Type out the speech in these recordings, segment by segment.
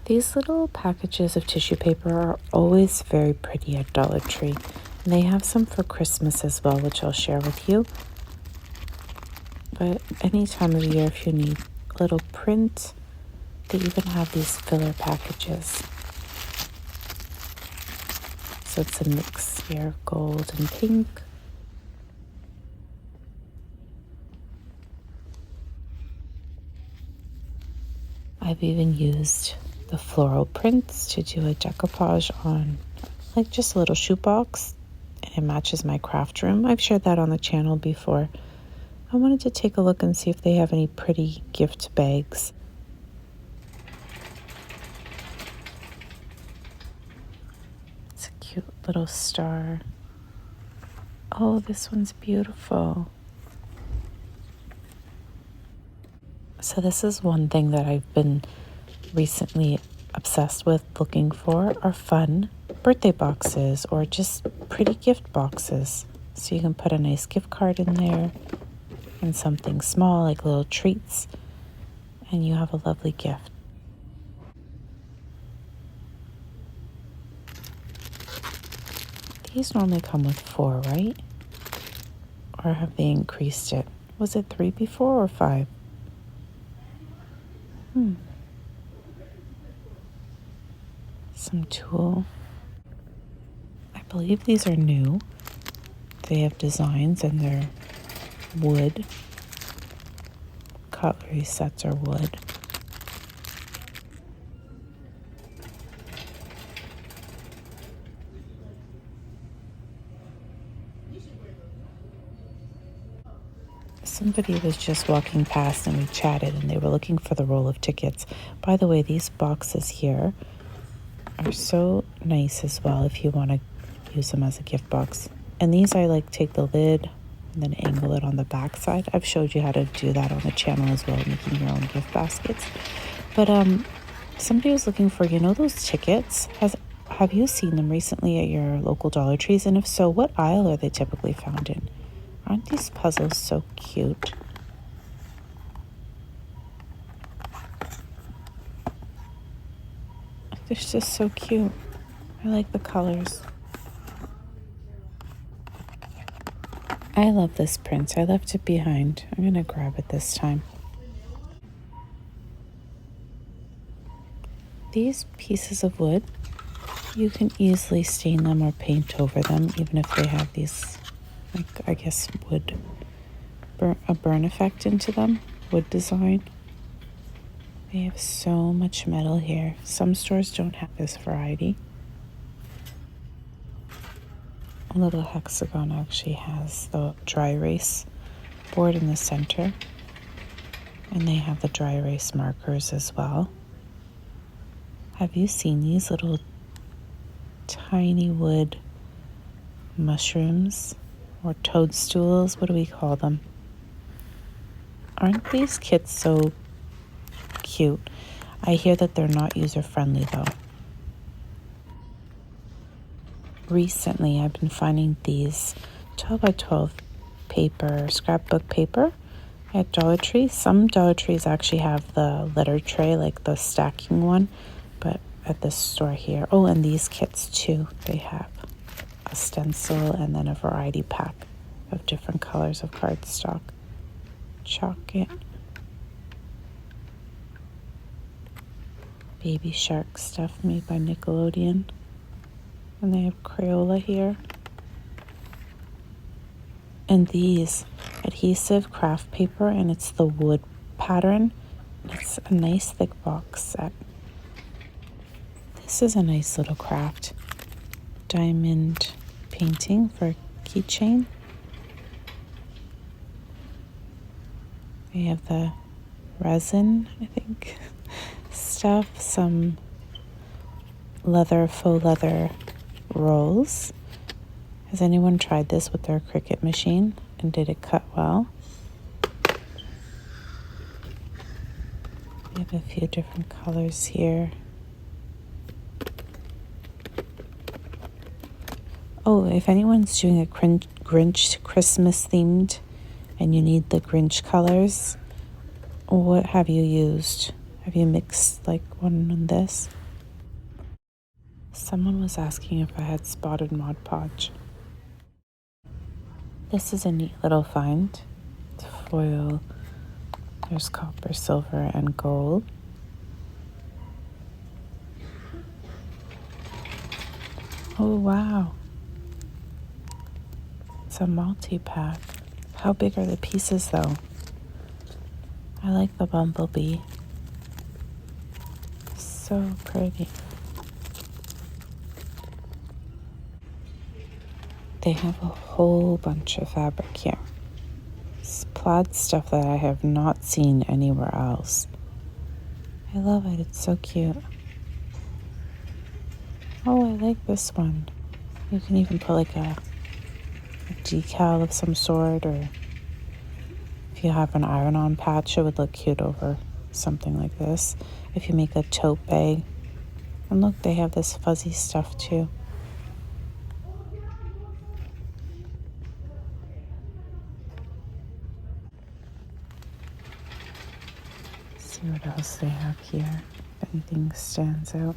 These little packages of tissue paper are always very pretty at Dollar Tree. And they have some for Christmas as well, which I'll share with you. But any time of year, if you need a little print, they even have these filler packages. So it's a mix here of gold and pink. I've even used the floral prints to do a decoupage on like just a little shoebox, and it matches my craft room. I've shared that on the channel before. I wanted to take a look and see if they have any pretty gift bags. It's a cute little star. Oh, this one's beautiful. So this is one thing that I've been recently obsessed with looking for are fun birthday boxes or just pretty gift boxes. So you can put a nice gift card in there and something small like little treats, and you have a lovely gift. These normally come with 4, right? Or have they increased it? Was it 3 before or 5? Some tulle. I believe these are new. They have designs and they're wood. Cutlery sets are wood. Somebody was just walking past and we chatted and they were looking for the roll of tickets. By the way, these boxes here are so nice as well if you want to use them as a gift box. And these I like take the lid and then angle it on the back side. I've showed you how to do that on the channel as well, making your own gift baskets. But somebody was looking for, those tickets. Have you seen them recently at your local Dollar Trees? And if so, what aisle are they typically found in? Aren't these puzzles so cute? They're just so cute. I like the colors. I love this print. I left it behind. I'm going to grab it this time. These pieces of wood, you can easily stain them or paint over them, even if they have these, I guess, a burn effect into them, wood design. They have so much metal here. Some stores don't have this variety. A little hexagon actually has the dry erase board in the center. And they have the dry erase markers as well. Have you seen these little tiny wood mushrooms or toadstools? What do we call them? Aren't these kits so cute? I hear that they're not user-friendly though. Recently, I've been finding these 12 by 12 paper, scrapbook paper at Dollar Tree. Some Dollar Trees actually have the letter tray, like the stacking one, but at this store here, oh, and these kits too, they have a stencil and then a variety pack of different colors of cardstock. Chalk it. Baby shark stuff made by Nickelodeon. And they have Crayola here. And these adhesive craft paper, and it's the wood pattern. It's a nice thick box set. This is a nice little craft. Diamond painting for keychain. We have the resin, I think, stuff, some faux leather rolls. Has anyone tried this with their Cricut machine, and did it cut well? We have a few different colors here. Oh, if anyone's doing a Grinch Christmas themed and you need the Grinch colors, what have you used? Have you mixed like one on this? Someone was asking if I had spotted Mod Podge. This is a neat little find. It's foil. There's copper, silver, and gold. Oh, wow. It's a multi-pack. How big are the pieces, though? I like the bumblebee. So pretty. They have a whole bunch of fabric here. It's plaid stuff that I have not seen anywhere else. I love it. It's so cute. Oh, I like this one. You can even put like a decal of some sort, or if you have an iron-on patch, it would look cute over something like this. If you make a tote bag. And look, they have this fuzzy stuff too. See what else they have here. If anything stands out.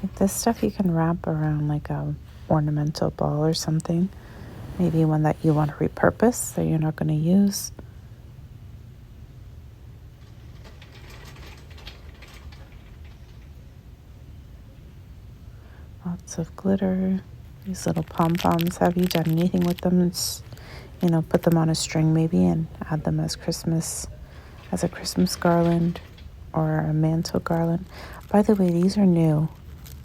Like this stuff you can wrap around like a ornamental ball or something. Maybe one that you want to repurpose that you're not going to use. Lots of glitter. These little pom-poms. Have you done anything with them? It's, put them on a string maybe and add them as a Christmas garland or a mantle garland. By the way, these are new.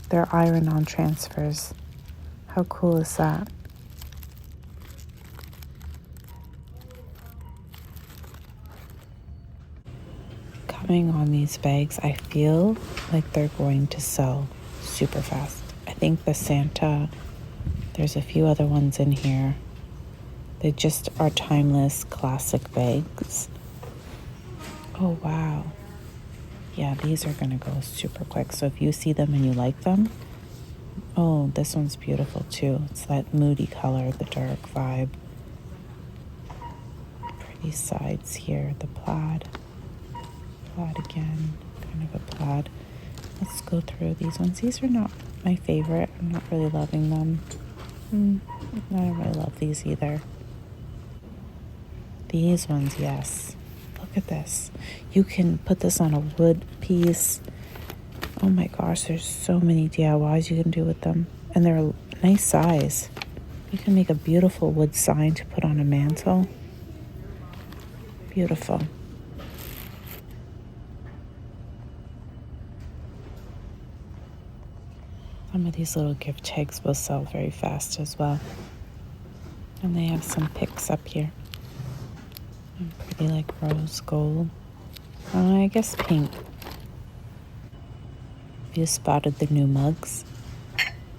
They're iron-on transfers. How cool is that? Coming on these bags, I feel like they're going to sell super fast. I think the Santa, there's a few other ones in here. They just are timeless classic bags. Oh, wow. Yeah, these are going to go super quick. So if you see them and you like them, oh, this one's beautiful too. It's that moody color, the dark vibe. Pretty sides here, the plaid. Plaid again, kind of a plaid. Let's go through these ones. These are not my favorite. I'm not really loving them. I don't really love these either. These ones, yes. Look at this. You can put this on a wood piece. Oh my gosh, there's so many DIYs you can do with them. And they're a nice size. You can make a beautiful wood sign to put on a mantle. Beautiful. Some of these little gift tags will sell very fast as well. And they have some picks up here. And pretty like rose gold. I guess pink. You spotted the new mugs.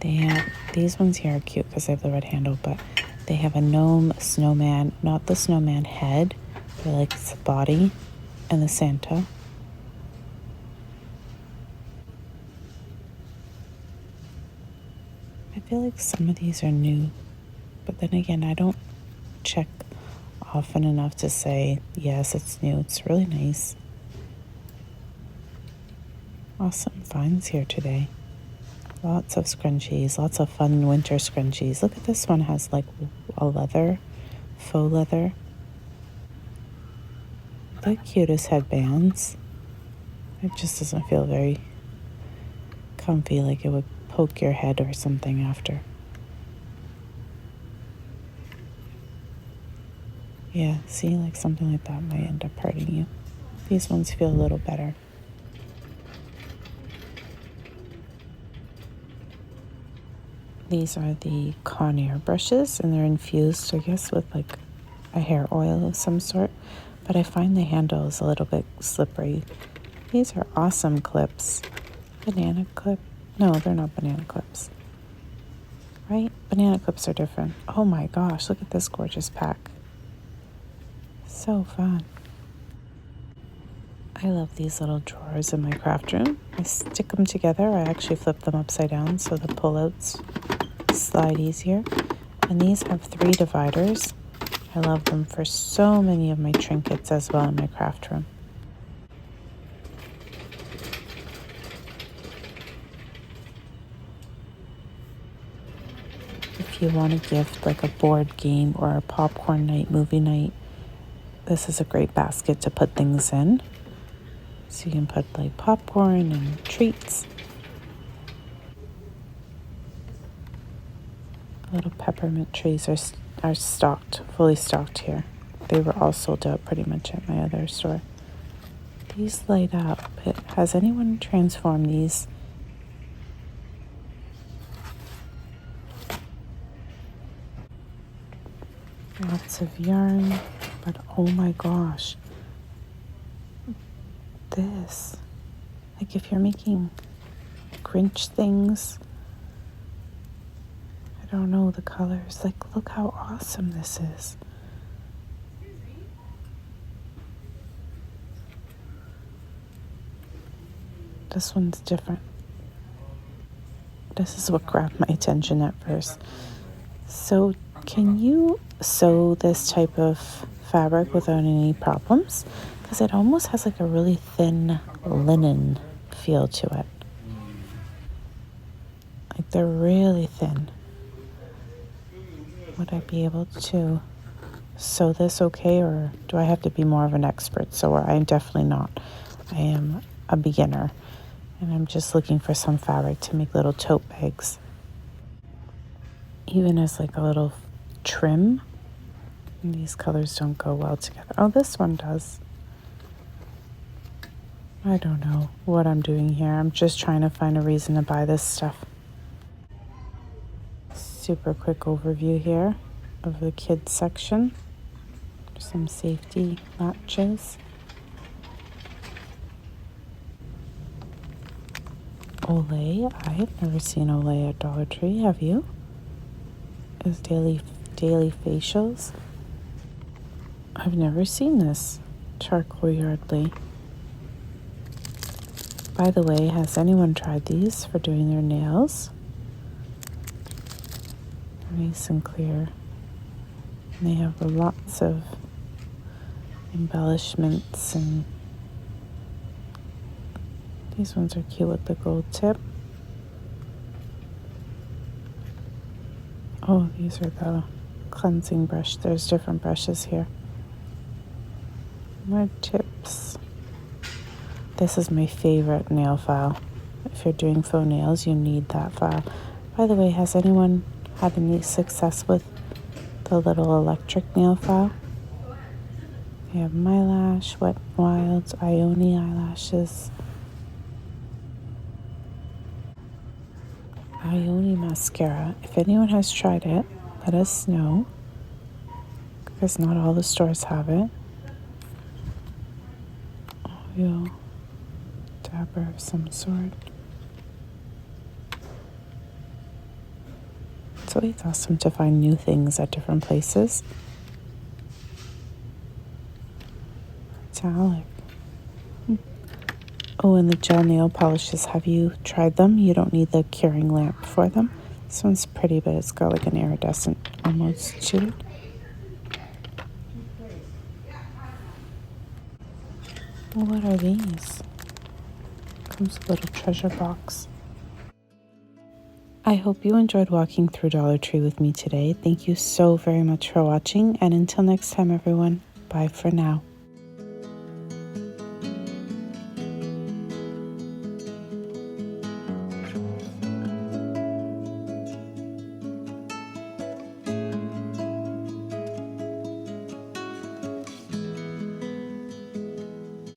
They have, these ones here are cute because they have the red handle, but they have a gnome, a snowman, not the snowman head, but like the body, and the Santa. I feel like some of these are new, but then again, I don't check often enough to say, yes, it's new. It's really nice. Awesome finds here today. Lots of scrunchies, lots of fun winter scrunchies. Look at this one, has like a leather, faux leather. The cutest headbands. It just doesn't feel very comfy, like it would poke your head or something after. Yeah, see, like something like that might end up hurting you. These ones feel a little better. These are the Conair brushes, and they're infused, I guess, with like a hair oil of some sort. But I find the handle is a little bit slippery. These are awesome clips. Banana clip. No, they're not banana clips. Right? Banana clips are different. Oh my gosh, look at this gorgeous pack. So fun. I love these little drawers in my craft room. I stick them together. I actually flip them upside down so the pullouts slide easier. And these have 3 dividers. I love them for so many of my trinkets as well in my craft room. if you want to gift like a board game or a popcorn night, movie night, this is a great basket to put things in. So you can put like popcorn and treats. Little peppermint trees are stocked, fully stocked here. They were all sold out pretty much at my other store. These light up. Has anyone transformed these? Lots of yarn, but oh my gosh. This, like if you're making Grinch things, I don't know the colors, like look how awesome this is. This one's different. This is what grabbed my attention at first. So can you sew this type of fabric without any problems? Because it almost has like a really thin linen feel to it. Like they're really thin. Would I be able to sew this okay, or do I have to be more of an expert sewer? I'm definitely not. I am a beginner, and I'm just looking for some fabric to make little tote bags. Even as like a little trim. And these colors don't go well together. Oh, this one does. I don't know what I'm doing here. I'm just trying to find a reason to buy this stuff. Super quick overview here of the kids section. Some safety latches. Olay. I have never seen Olay at Dollar Tree. Have you? Is daily facials. I've never seen this. Charcoal Yardley. By the way, has anyone tried these for doing their nails? Nice and clear. And they have lots of embellishments, and these ones are cute with the gold tip. Oh, these are the cleansing brush. There's different brushes here. More tips. This is my favorite nail file. If you're doing faux nails, you need that file. By the way, has anyone had any success with the little electric nail file? We have My Lash, Wet n Wild's, Ioni eyelashes. Ioni mascara. If anyone has tried it, let us know, because not all the stores have it. Oil dabber of some sort. It's always awesome to find new things at different places. Metallic. Oh, and the gel nail polishes. Have you tried them? You don't need the curing lamp for them. This one's pretty, but it's got like an iridescent almost to it. What are these? Comes with a little treasure box. I hope you enjoyed walking through Dollar Tree with me today. Thank you so very much for watching, and until next time, everyone, bye for now.